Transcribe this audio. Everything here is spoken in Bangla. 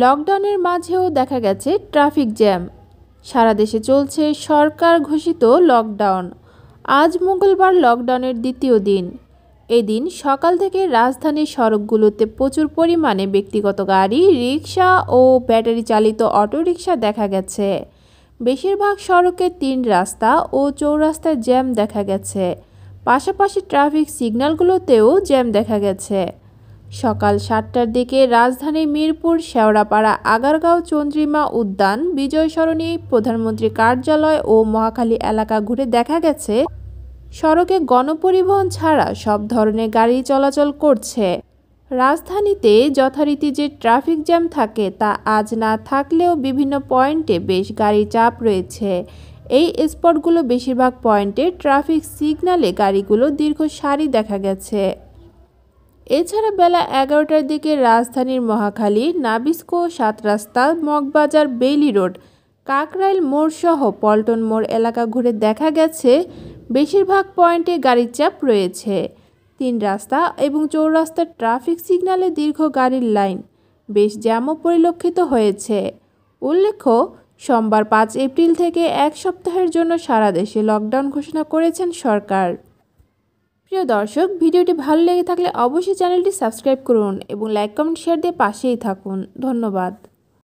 লকডাউনের মাঝেও দেখা গেছে ট্রাফিক জ্যাম। সারা দেশে চলছে সরকার ঘোষিত লকডাউন। আজ মঙ্গলবার লকডাউনের দ্বিতীয় দিন। এদিন সকাল থেকে রাজধানীর সড়কগুলোতে প্রচুর পরিমাণে ব্যক্তিগত গাড়ি, রিকশা ও ব্যাটারি চালিত অটোরিকশা দেখা গেছে। বেশিরভাগ সড়কে ৩ রাস্তা ও চৌরাস্তায় জ্যাম দেখা গেছে। পাশাপাশি ট্রাফিক সিগন্যালগুলোতেও জ্যাম দেখা গেছে। সকাল ৭টার দিকে রাজধানীর মিরপুর, শেওড়াপাড়া, আগারগাঁও, চন্দ্রিমা উদ্যান, বিজয় সরণি, প্রধানমন্ত্রী কার্যালয় ও মহাখালী এলাকা ঘুরে দেখা গেছে সড়কে গণপরিবহন ছাড়া সব ধরনের গাড়ি চলাচল করছে। রাজধানীতে যথারীতি যে ট্রাফিক জ্যাম থাকে তা আজ না থাকলেও বিভিন্ন পয়েন্টে বেশ গাড়ির চাপ রয়েছে। এই স্পটগুলো বেশিরভাগ পয়েন্টে ট্রাফিক সিগন্যালে গাড়িগুলো দীর্ঘ সারি দেখা গেছে। এছাড়া বেলা ১১টার দিকে রাজধানীর মহাখালী, নাবিস্কো, ৭ রাস্তা, মগবাজার, বেইলি রোড, কাকরাইল মোড় সহ পল্টন মোড় এলাকা ঘুরে দেখা গেছে বেশিরভাগ পয়েন্টে গাড়ির চাপ রয়েছে। ৩ রাস্তা এবং চৌরাস্তার ট্রাফিক সিগন্যালে দীর্ঘ গাড়ির লাইন, বেশ জ্যামও পরিলক্ষিত হয়েছে। উল্লেখ্য, সোমবার ৫ এপ্রিল থেকে ১ সপ্তাহের জন্য সারা দেশে লকডাউন ঘোষণা করেছেন সরকার। প্রিয় দর্শক, ভিডিওটি ভালো লেগে থাকলে অবশ্যই চ্যানেলটি সাবস্ক্রাইব করুন এবং লাইক, কমেন্ট, শেয়ার দিয়ে পাশেই থাকুন। ধন্যবাদ।